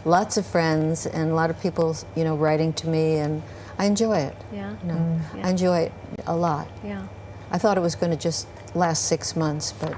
lots of friends and a lot of people, writing to me, and I enjoy it. Yeah. I enjoy it a lot. Yeah. I thought it was going to just last 6 months, but...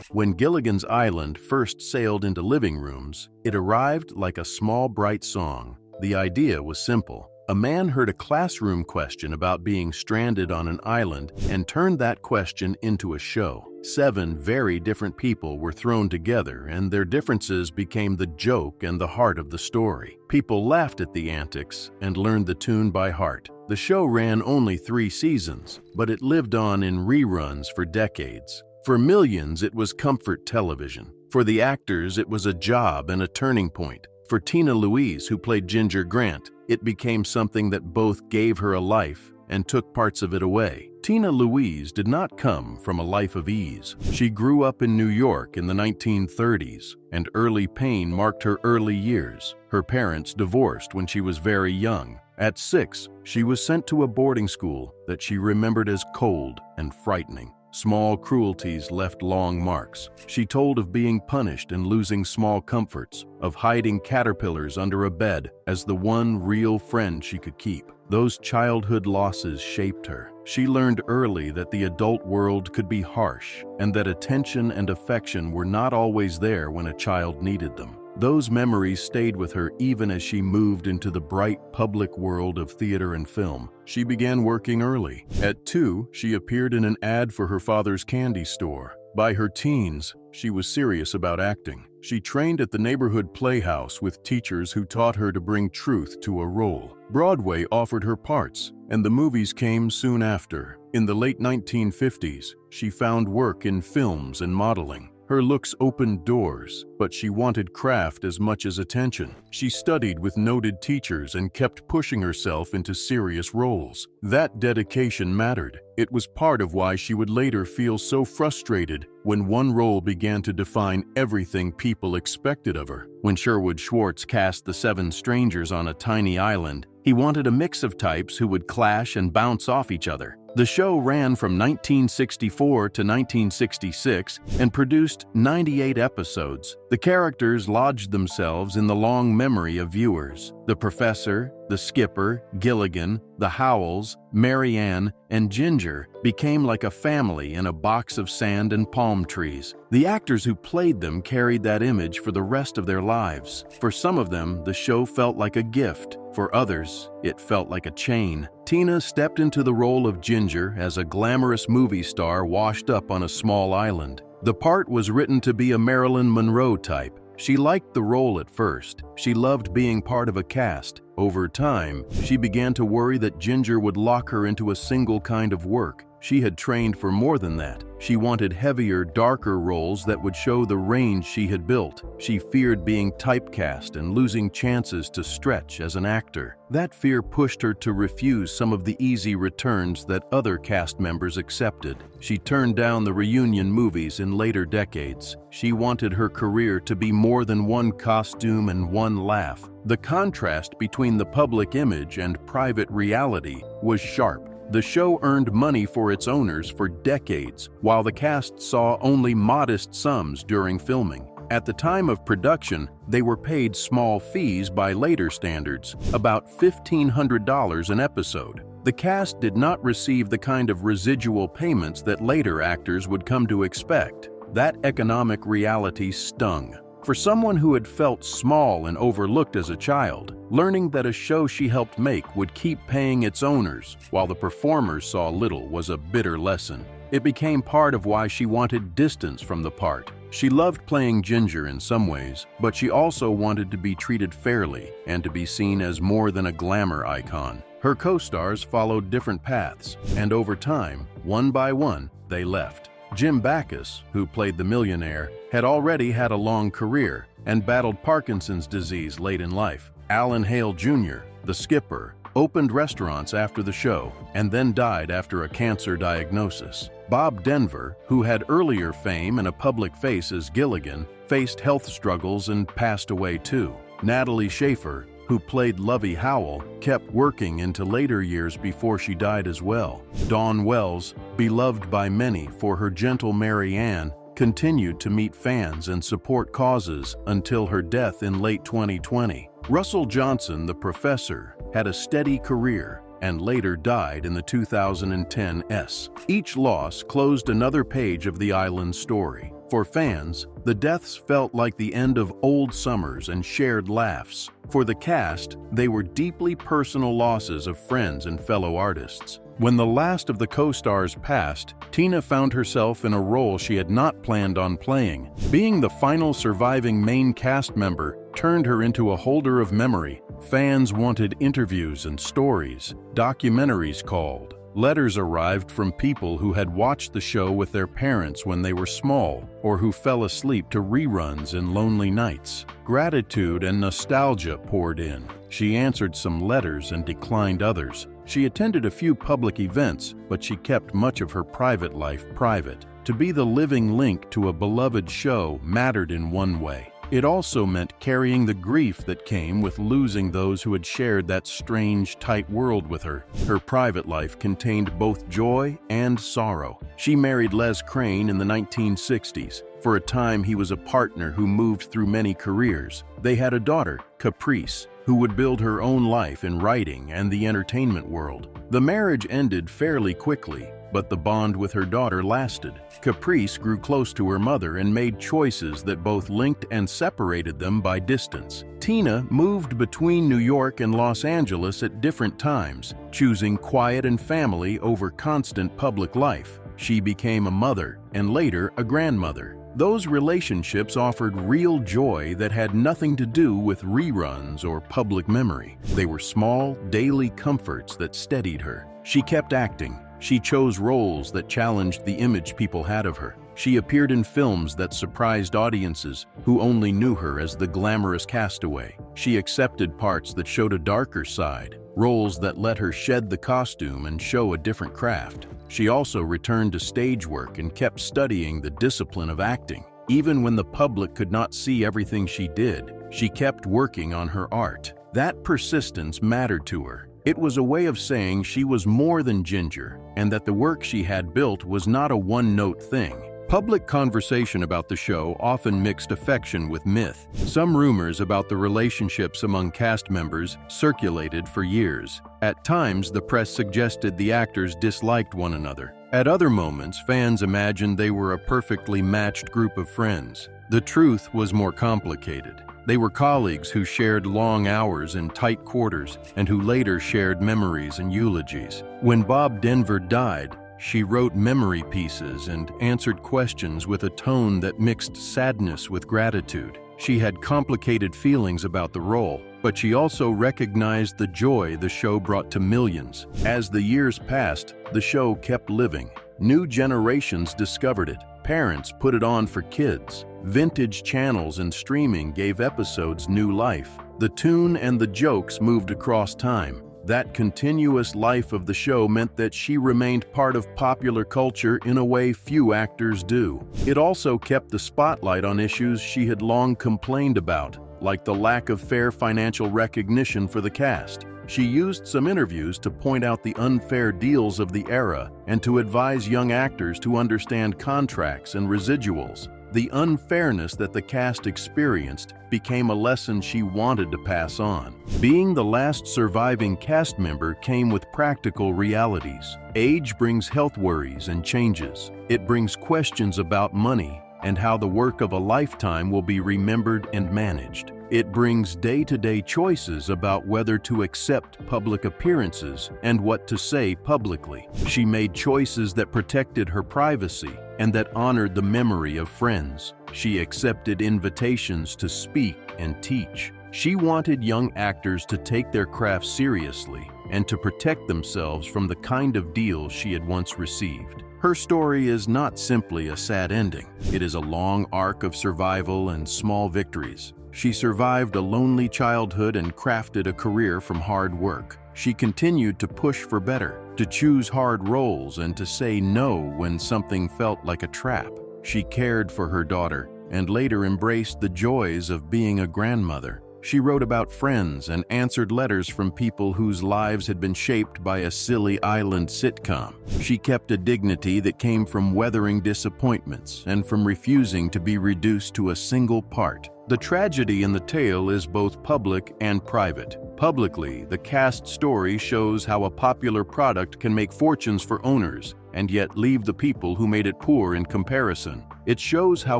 When Gilligan's Island first sailed into living rooms, it arrived like a small, bright song. The idea was simple. A man heard a classroom question about being stranded on an island and turned that question into a show. 7 very different people were thrown together, and their differences became the joke and the heart of the story. People laughed at the antics and learned the tune by heart. The show ran only 3 seasons, but it lived on in reruns for decades. For millions, it was comfort television. For the actors, it was a job and a turning point. For Tina Louise, who played Ginger Grant, it became something that both gave her a life and took parts of it away. Tina Louise did not come from a life of ease. She grew up in New York in the 1930s, and early pain marked her early years. Her parents divorced when she was very young. At 6, she was sent to a boarding school that she remembered as cold and frightening. Small cruelties left long marks. She told of being punished and losing small comforts, of hiding caterpillars under a bed as the one real friend she could keep. Those childhood losses shaped her. She learned early that the adult world could be harsh, and that attention and affection were not always there when a child needed them. Those memories stayed with her even as she moved into the bright public world of theater and film. She began working early. At 2, she appeared in an ad for her father's candy store. By her teens, she was serious about acting. She trained at the neighborhood playhouse with teachers who taught her to bring truth to a role. Broadway offered her parts, and the movies came soon after. In the late 1950s, she found work in films and modeling. Her looks opened doors, but she wanted craft as much as attention. She studied with noted teachers and kept pushing herself into serious roles. That dedication mattered. It was part of why she would later feel so frustrated when one role began to define everything people expected of her. When Sherwood Schwartz cast the 7 strangers on a tiny island, he wanted a mix of types who would clash and bounce off each other. The show ran from 1964 to 1966 and produced 98 episodes. The characters lodged themselves in the long memory of viewers. The professor, the skipper, Gilligan, the Howells, Mary Ann, and Ginger became like a family in a box of sand and palm trees. The actors who played them carried that image for the rest of their lives. For some of them, the show felt like a gift. For others, it felt like a chain. Tina stepped into the role of Ginger as a glamorous movie star washed up on a small island. The part was written to be a Marilyn Monroe type. She liked the role at first. She loved being part of a cast. Over time, she began to worry that Ginger would lock her into a single kind of work. She had trained for more than that. She wanted heavier, darker roles that would show the range she had built. She feared being typecast and losing chances to stretch as an actor. That fear pushed her to refuse some of the easy returns that other cast members accepted. She turned down the reunion movies in later decades. She wanted her career to be more than one costume and one laugh. The contrast between the public image and private reality was sharp. The show earned money for its owners for decades, while the cast saw only modest sums during filming. At the time of production, they were paid small fees by later standards, about $1,500 an episode. The cast did not receive the kind of residual payments that later actors would come to expect. That economic reality stung. For someone who had felt small and overlooked as a child, learning that a show she helped make would keep paying its owners while the performers saw little was a bitter lesson. It became part of why she wanted distance from the part. She loved playing Ginger in some ways, but she also wanted to be treated fairly and to be seen as more than a glamour icon. Her co-stars followed different paths, and over time, one by one, they left. Jim Backus, who played the millionaire, had already had a long career and battled Parkinson's disease late in life. Alan Hale Jr., the skipper, opened restaurants after the show and then died after a cancer diagnosis. Bob Denver, who had earlier fame and a public face as Gilligan, faced health struggles and passed away too. Natalie Schaefer, who played Lovey Howell, kept working into later years before she died as well. Dawn Wells, beloved by many for her gentle Mary Ann, continued to meet fans and support causes until her death in late 2020. Russell Johnson, the professor, had a steady career and later died in the 2010s. Each loss closed another page of the island's story. For fans, the deaths felt like the end of old summers and shared laughs. For the cast, they were deeply personal losses of friends and fellow artists. When the last of the co-stars passed, Tina found herself in a role she had not planned on playing. Being the final surviving main cast member turned her into a holder of memory. Fans wanted interviews and stories, documentaries called. Letters arrived from people who had watched the show with their parents when they were small, or who fell asleep to reruns in lonely nights. Gratitude and nostalgia poured in. She answered some letters and declined others. She attended a few public events, but she kept much of her private life private. To be the living link to a beloved show mattered in one way. It also meant carrying the grief that came with losing those who had shared that strange, tight world with her. Her private life contained both joy and sorrow. She married Les Crane in the 1960s. For a time, he was a partner who moved through many careers. They had a daughter, Caprice, who would build her own life in writing and the entertainment world. The marriage ended fairly quickly, but the bond with her daughter lasted. Caprice grew close to her mother and made choices that both linked and separated them by distance. Tina moved between New York and Los Angeles at different times, choosing quiet and family over constant public life. She became a mother and later a grandmother. Those relationships offered real joy that had nothing to do with reruns or public memory. They were small, daily comforts that steadied her. She kept acting. She chose roles that challenged the image people had of her. She appeared in films that surprised audiences who only knew her as the glamorous castaway. She accepted parts that showed a darker side, roles that let her shed the costume and show a different craft. She also returned to stage work and kept studying the discipline of acting. Even when the public could not see everything she did, she kept working on her art. That persistence mattered to her. It was a way of saying she was more than Ginger, and that the work she had built was not a one-note thing. Public conversation about the show often mixed affection with myth. Some rumors about the relationships among cast members circulated for years. At times, the press suggested the actors disliked one another. At other moments, fans imagined they were a perfectly matched group of friends. The truth was more complicated. They were colleagues who shared long hours in tight quarters and who later shared memories and eulogies. When Bob Denver died, she wrote memory pieces and answered questions with a tone that mixed sadness with gratitude. She had complicated feelings about the role, but she also recognized the joy the show brought to millions. As the years passed, the show kept living. New generations discovered it. Parents put it on for kids. Vintage channels and streaming gave episodes new life. The tune and the jokes moved across time. That continuous life of the show meant that she remained part of popular culture in a way few actors do. It also kept the spotlight on issues she had long complained about, like the lack of fair financial recognition for the cast. She used some interviews to point out the unfair deals of the era and to advise young actors to understand contracts and residuals. The unfairness that the cast experienced became a lesson she wanted to pass on. Being the last surviving cast member came with practical realities. Age brings health worries and changes. It brings questions about money and how the work of a lifetime will be remembered and managed. It brings day-to-day choices about whether to accept public appearances and what to say publicly. She made choices that protected her privacy and that honored the memory of friends. She accepted invitations to speak and teach. She wanted young actors to take their craft seriously and to protect themselves from the kind of deals she had once received. Her story is not simply a sad ending. It is a long arc of survival and small victories. She survived a lonely childhood and crafted a career from hard work. She continued to push for better, to choose hard roles, and to say no when something felt like a trap. She cared for her daughter and later embraced the joys of being a grandmother. She wrote about friends and answered letters from people whose lives had been shaped by a silly island sitcom. She kept a dignity that came from weathering disappointments and from refusing to be reduced to a single part. The tragedy in the tale is both public and private. Publicly, the cast story shows how a popular product can make fortunes for owners and yet leave the people who made it poor in comparison. It shows how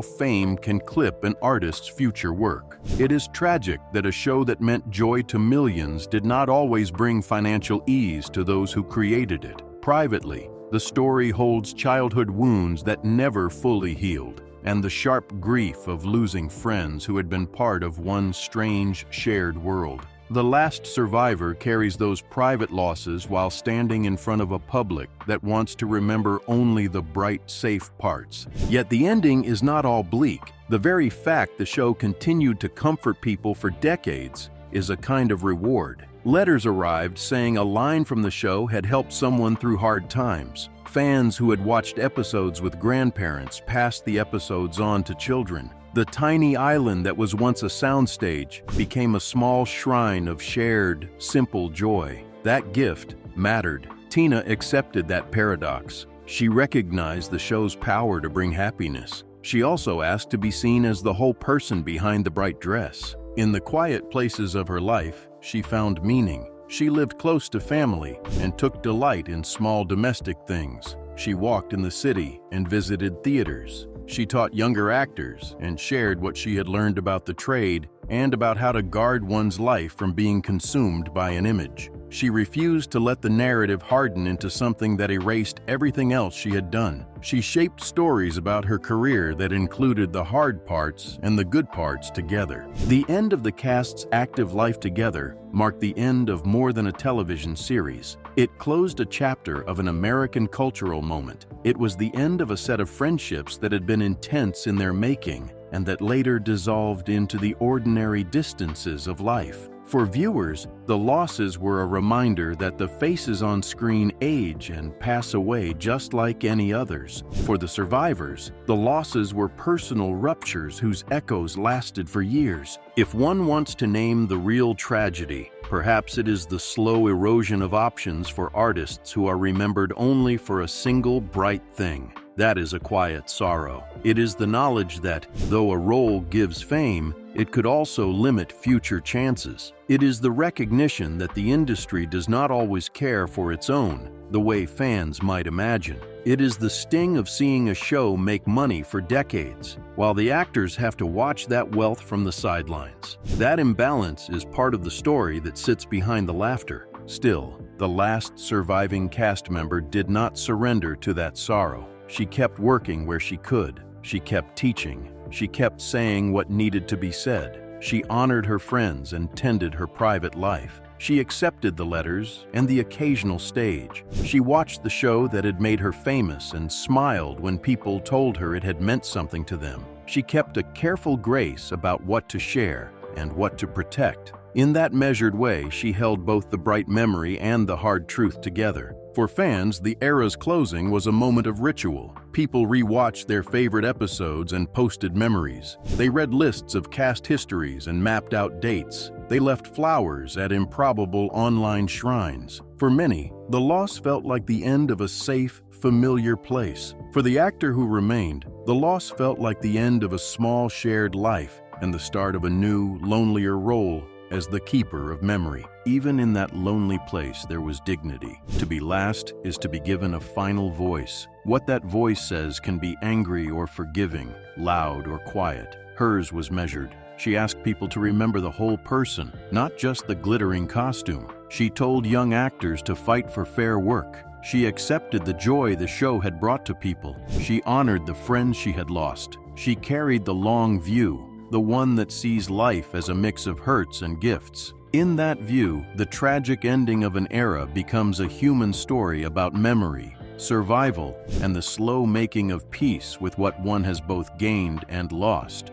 fame can clip an artist's future work. It is tragic that a show that meant joy to millions did not always bring financial ease to those who created it. Privately, the story holds childhood wounds that never fully healed, and the sharp grief of losing friends who had been part of one strange, shared world. The last survivor carries those private losses while standing in front of a public that wants to remember only the bright, safe parts. Yet the ending is not all bleak. The very fact the show continued to comfort people for decades is a kind of reward. Letters arrived saying a line from the show had helped someone through hard times. Fans who had watched episodes with grandparents passed the episodes on to children. The tiny island that was once a soundstage became a small shrine of shared, simple joy. That gift mattered. Tina accepted that paradox. She recognized the show's power to bring happiness. She also asked to be seen as the whole person behind the bright dress. In the quiet places of her life, she found meaning. She lived close to family and took delight in small domestic things. She walked in the city and visited theaters. She taught younger actors and shared what she had learned about the trade and about how to guard one's life from being consumed by an image. She refused to let the narrative harden into something that erased everything else she had done. She shaped stories about her career that included the hard parts and the good parts together. The end of the cast's active life together marked the end of more than a television series. It closed a chapter of an American cultural moment. It was the end of a set of friendships that had been intense in their making and that later dissolved into the ordinary distances of life. For viewers, the losses were a reminder that the faces on screen age and pass away just like any others. For the survivors, the losses were personal ruptures whose echoes lasted for years. If one wants to name the real tragedy, perhaps it is the slow erosion of options for artists who are remembered only for a single bright thing. That is a quiet sorrow. It is the knowledge that, though a role gives fame, it could also limit future chances. It is the recognition that the industry does not always care for its own, the way fans might imagine. It is the sting of seeing a show make money for decades, while the actors have to watch that wealth from the sidelines. That imbalance is part of the story that sits behind the laughter. Still, the last surviving cast member did not surrender to that sorrow. She kept working where she could. She kept teaching. She kept saying what needed to be said. She honored her friends and tended her private life. She accepted the letters and the occasional stage. She watched the show that had made her famous and smiled when people told her it had meant something to them. She kept a careful grace about what to share and what to protect. In that measured way, she held both the bright memory and the hard truth together. For fans, the era's closing was a moment of ritual. People rewatched their favorite episodes and posted memories. They read lists of cast histories and mapped out dates. They left flowers at improbable online shrines. For many, the loss felt like the end of a safe, familiar place. For the actor who remained, the loss felt like the end of a small shared life and the start of a new, lonelier role as the keeper of memory. Even in that lonely place, there was dignity. To be last is to be given a final voice. What that voice says can be angry or forgiving, loud or quiet. Hers was measured. She asked people to remember the whole person, not just the glittering costume. She told young actors to fight for fair work. She accepted the joy the show had brought to people. She honored the friends she had lost. She carried the long view, the one that sees life as a mix of hurts and gifts. In that view, the tragic ending of an era becomes a human story about memory, survival, and the slow making of peace with what one has both gained and lost.